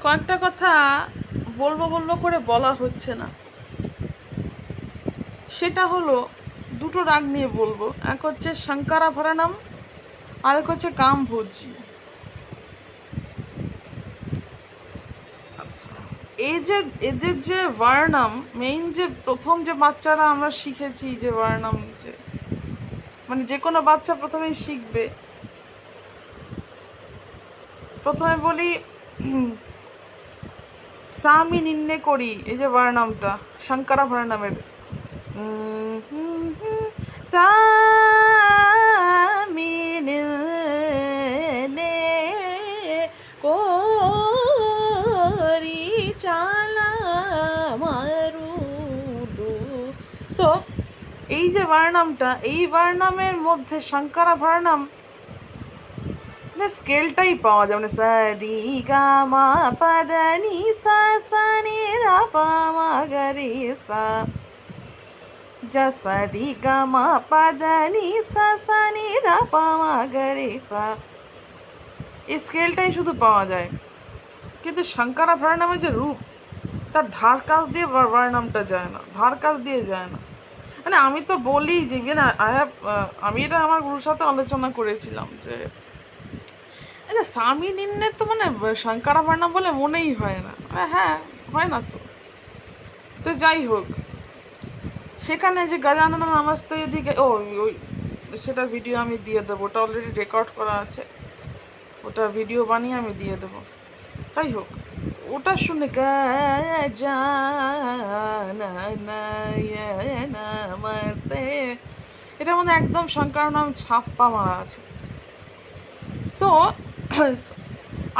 কয়েকটা কথা বলবো বলবো করে বলা হচ্ছে না। সেটা হলো দুটো রাগ নিয়ে বলবো, এক হচ্ছে শঙ্করাভরণম, আর এক হচ্ছে কামভোজি। আচ্ছা, এই যে এদের যে বর্ণম, মেইন যে প্রথম যে বাচ্চারা আমরা শিখেছি যে বর্ণম, যে মানে যে কোনো বাচ্চা প্রথমেই শিখবে। প্রথমে বলি সামি নিন্নে করি, এই যে বর্ণমটা শঙ্করাভরণমের সামি নিন্নে করি চালা মারুদু। তো এই যে বর্ণমটা, এই বর্ণমের মধ্যে শঙ্করাভরণম স্কেলটাই পাওয়া যায়, মানে সা রি গা মা পা দা নি সা সা নি ধা পা মা গা রে সা, যা সা রি গা মা পা দা নি সা সা নি ধা পা মা গা রে সা, এই স্কেলটাই শুধু পাওয়া যায়। কিন্তু শঙ্করাভরণমের যে রূপ, তার ধার কাজ দিয়ে বর্ণমটা যায় না, ধার কাজ দিয়ে যায় না। মানে আমি তো বলি যে আমি এটা আমার গুরুর সাথে আলোচনা করেছিলাম যে আচ্ছা স্বামী নিন্নের তো মানে শঙ্করাভরণম বলে মনেই হয় না। হ্যাঁ, হয় না তো। তো যাই হোক, সেখানে যে গজানন নামাস্তে এদিকে ওই সেটার ভিডিও আমি দিয়ে দেবো, ওটা অলরেডি রেকর্ড করা আছে, ওটা ভিডিও বানিয়ে আমি দিয়ে দেবো। যাই হোক, ওটা শুনে নামাস্তে, এটার মধ্যে একদম শঙ্কর নাম ছাপ্পা মারা আছে। তো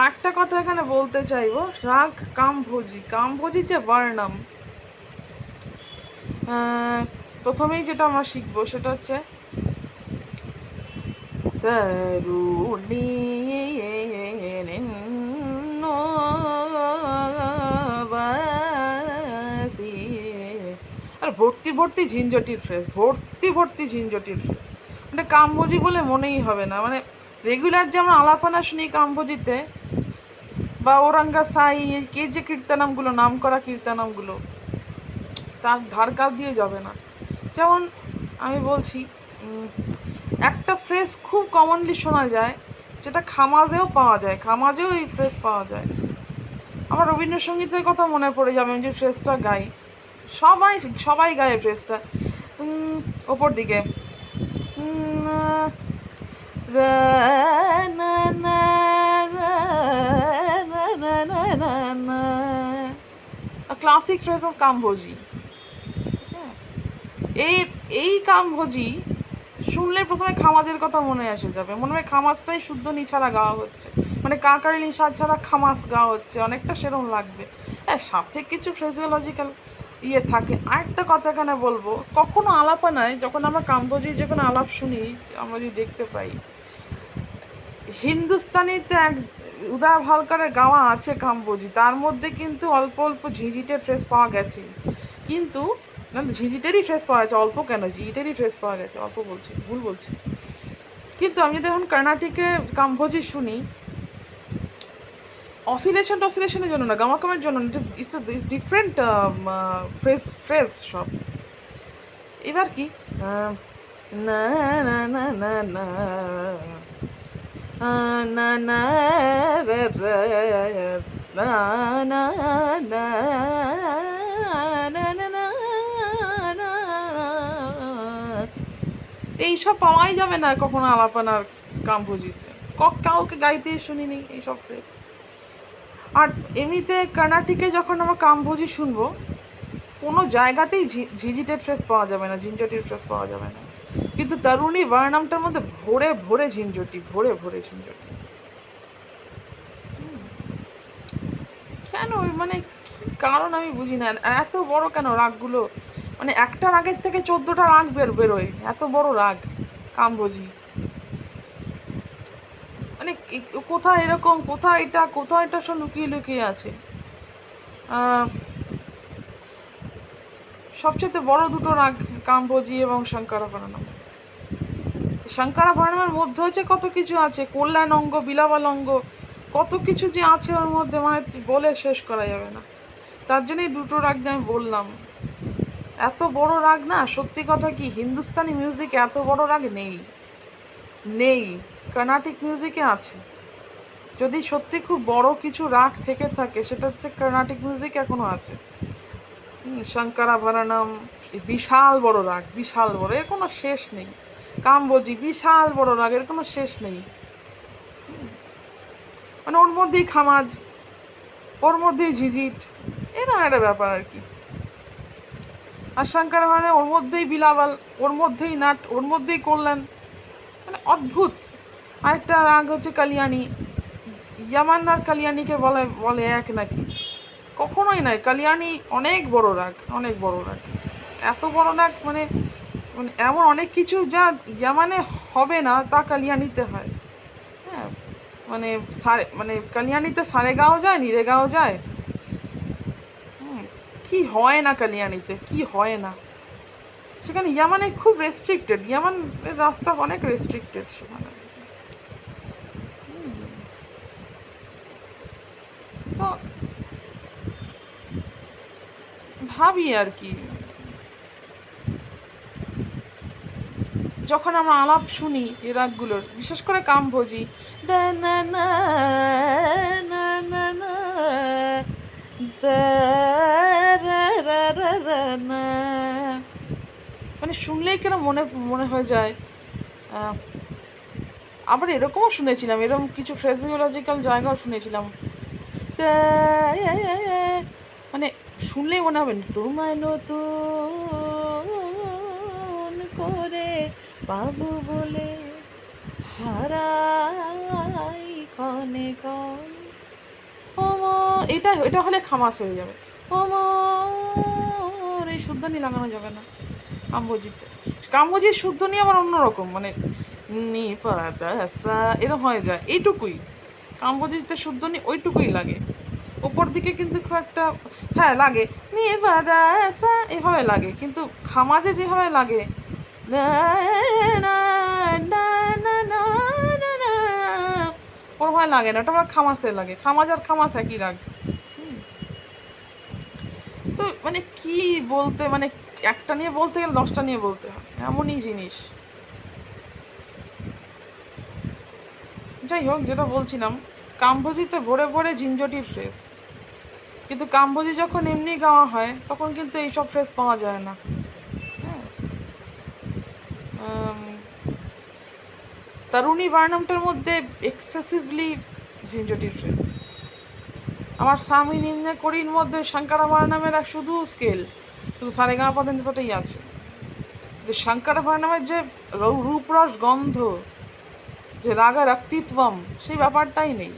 একটা কথা এখানে বলতে চাইবো, রাগ কামভোজি, কামভোজির যে বর্ণম, প্রথমেই যেটা আমরা শিখবো সেটা হচ্ছে তরুণী আর ভর্তি ভর্তি ঝিঞ্ঝটির ফ্রেজ, ভর্তি ভর্তি ঝিঞ্ঝটির ফ্রেজ, মানে কামভোজি বলে মনেই হবে না। মানে রেগুলার যে আমরা আলাপনা শুনি কামভোজিতে বা ওরাঙ্গা সাই, এই যে কীর্তনামগুলো, নাম করা কীর্তনামগুলো, তার ধার কাজ দিয়ে যাবে না। যেমন আমি বলছি, একটা ফ্রেজ খুব কমনলি শোনা যায়, যেটা খামাজেও পাওয়া যায়, খামাজেও এই ফ্রেজ পাওয়া যায়। আমার রবীন্দ্রসঙ্গীতের কথা মনে পড়ে যাবে, আমি যে ফ্রেজটা গাই, সবাই সবাই গায় ফ্রেজটা ওপর দিকে ক্লাসিক ফ্রেজ অফ কামভোজি। এই এই কামভোজি শুনলে প্রথমে খামাজের কথা মনে আসে যাবে, মনে হয় খামাজটাই শুদ্ধ নিছাড়া গাওয়া হচ্ছে, মানে কাকারি নিশা ছাড়া খামাজ গাওয়া হচ্ছে, অনেকটা সেরকম লাগবে। হ্যাঁ, সাথে কিছু ফ্রেজিওলজিক্যাল থাকে। আরেকটা কথা এখানে বলবো, কখনো আলাপনায় যখন আমরা কামভোজির যখন আলাপ শুনি, আমরা যদি দেখতে পাই হিন্দুস্তানিতে এক উদয় ভালকারের গাওয়া আছে কামভোজি, তার মধ্যে কিন্তু অল্প অল্প ঝিঝিটের ফ্রেজ পাওয়া গেছে, কিন্তু না ঝিঝিটেরই ফ্রেজ পাওয়া গেছে, অল্প কেন, ঝিঝিটেরই ফ্রেজ পাওয়া গেছে, অল্প বলছি, ভুল বলছি। কিন্তু আমি যদি এখন কর্ণাটিকে কামভোজি শুনি, অসিলেশনের জন্য না, গামাকামের জন্য, ইটস ডিফারেন্ট ফ্রেজ সব। এবার কি না না না না না না না না না এইসব পাওয়াই যাবে না কখনো আলাপনার কামভোজিতে, কাউকে গাইতে শুনিনি এইসব ফ্রেজ। আর এমনিতে কর্ণাটিকে যখন আমরা কামভোজি শুনবো, কোনো জায়গাতেই ঝিঝিটের ফ্রেজ পাওয়া যাবে না, ঝিঞ্ঝটির ফ্রেজ পাওয়া যাবে না। কিন্তু তরুণী বর্ণমটার মধ্যে ভরে ভরে ঝিঞ্ঝটি, ভরে ভরে ঝিঞ্ঝটি। কেন, মানে কারণ আমি বুঝি না, এত বড় কেন রাগগুলো, মানে একটা রাগের থেকে 14টা রাগ বেরোয়, এত বড় রাগ কামভোজি। মানে কোথায় এরকম, কোথায় এটা সব লুকিয়ে লুকিয়ে আছে। সবচেয়ে বড় দুটো রাগ কামভোজি এবং শঙ্করাভরণম। শঙ্করাভরণমের মধ্যে হচ্ছে কত কিছু আছে, কল্যাণ অঙ্গ, বিলাবাল অঙ্গ, কত কিছু যে আছে ওর মধ্যে, মানে বলে শেষ করা যাবে না। তার জন্যই দুটো রাগ আমি বললাম। এত বড় রাগ না, সত্যি কথা কি হিন্দুস্তানি মিউজিকে এত বড় রাগ নেই, নেই। কর্ণাটিক মিউজিকে আছে। যদি সত্যি খুব বড় কিছু রাগ থেকে থাকে সেটা হচ্ছে কর্ণাটিক মিউজিক এখনো আছে। শঙ্করাভরণম বিশাল বড় রাগ, বিশাল বড়, এর কোনো শেষ নেই। কামবোজি বিশাল বড় রাগ, এর কোনো শেষ নেই। মানে ওর মধ্যেই খামাজ, ওর মধ্যেই ঝিঝিট, এরকম একটা ব্যাপার আর কি। আর শঙ্করাভরণে ওর মধ্যেই বিলাবাল, ওর মধ্যেই নাট, ওর মধ্যেই কল্যাণ, মানে অদ্ভুত। আরেকটা রাগ হচ্ছে কালিয়ানি। ইয়ামান আর কালিয়ানিকে বলে বলে এক নাকি? কখনোই নয়। কালিয়ানি অনেক বড় রাগ, অনেক বড় রাগ, এত বড় রাগ, মানে মানে এমন অনেক কিছু যা ইয়ামানে হবে না তা কালিয়ানিতে হয়। হ্যাঁ, মানে মানে কালিয়ানিতে সারেগাঁও যায়, নিরেগাঁও যায়, কি হয় না কালিয়ানিতে, কি হয় না সেখানে। ইয়ামানে খুব রেস্ট্রিক্টেড, ইয়ামানের রাস্তা অনেক রেস্ট্রিক্টেড সেখানে। তো ভাবি আর কি, যখন আমরা আলাপ শুনি এই রাগগুলোর, বিশেষ করে কামভোজি, মানে শুনলেই কেন মনে মনে হয়ে যায়। আবার এরকমও শুনেছিলাম, এরকম কিছু ফ্রেজিওলজিক্যাল জায়গাও শুনেছিলাম, মানে শুনলেই মনে হবে তোমায় নতুন করে পাবো বলে হারাই ক্ষণে ক্ষণ। এটা এটা হলে খামাস হয়ে যাবে। এই শুদ্ধনি লাগানো যাবে না কামবোজিতে। কামবোজির শুদ্ধনি আবার অন্যরকম, মানে নি পাতা এরকম হয়ে যায়, এইটুকুই। কামবোজিতে শুদ্ধনি ওইটুকুই লাগে, ওপর দিকে কিন্তু খুব একটা, হ্যাঁ লাগে, নি পাতা এভাবে লাগে, কিন্তু খামাজে যেভাবে লাগে ওর ভয় লাগে না, ওটা আমার খামাসে লাগে। খামাজ আর খামাস একই রাগ। তো মানে কি বলতে, মানে একটা নিয়ে বলতে গেলে 10টা নিয়ে বলতে হয়, এমনই জিনিস। যাই হোক, যেটা বলছিলাম, কামভোজিতে ভরে ভরে ঝিঞ্ঝটির ফ্রেস, কিন্তু কামভোজি যখন এমনি গাওয়া হয় তখন কিন্তু এইসব ফ্রেস পাওয়া যায় না। হ্যাঁ, তরুণী বার্নামটার মধ্যে এক্সেসিভলি ঝিঞ্ঝটির ফ্রেস। আমার স্বামী নিম্নে করির মধ্যে শঙ্করাভরণমের শুধু স্কেল, শুধু সারেগামা পর্যন্তটাই আছে। শঙ্করাভরণমের যে রূপরস গন্ধ, যে রাগা রক্তিত্বম, সেই ব্যাপারটাই নেই।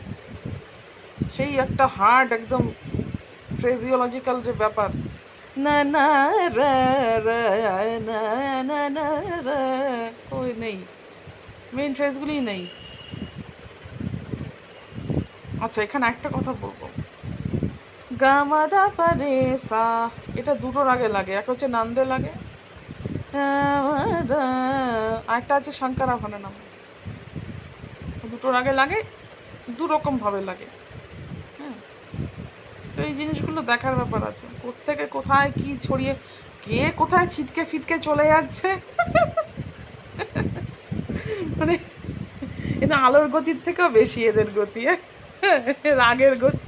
সেই একটা হার্ড একদম ফ্রেজিওলজিক্যাল যে ব্যাপার, না না না ওই নেই, মেইন ফ্রেজগুলি নেই। আচ্ছা, এখানে একটা কথা বলবো, গামাদা পারে সা, এটা দুটো রাগে লাগে, একটা হচ্ছে নান্দে লাগে, আরেকটা আছে শঙ্করাভরণম। দুটো রাগে লাগে, দু রকম ভাবে লাগে। হ্যাঁ, তো এই জিনিসগুলো দেখার ব্যাপার আছে, কোত্থেকে কোথায় কি ছড়িয়ে, কে কোথায় ছিটকে ফিটকে চলে যাচ্ছে। মানে এটা আলোর গতির থেকেও বেশি এদের গতি, রাগের গতি।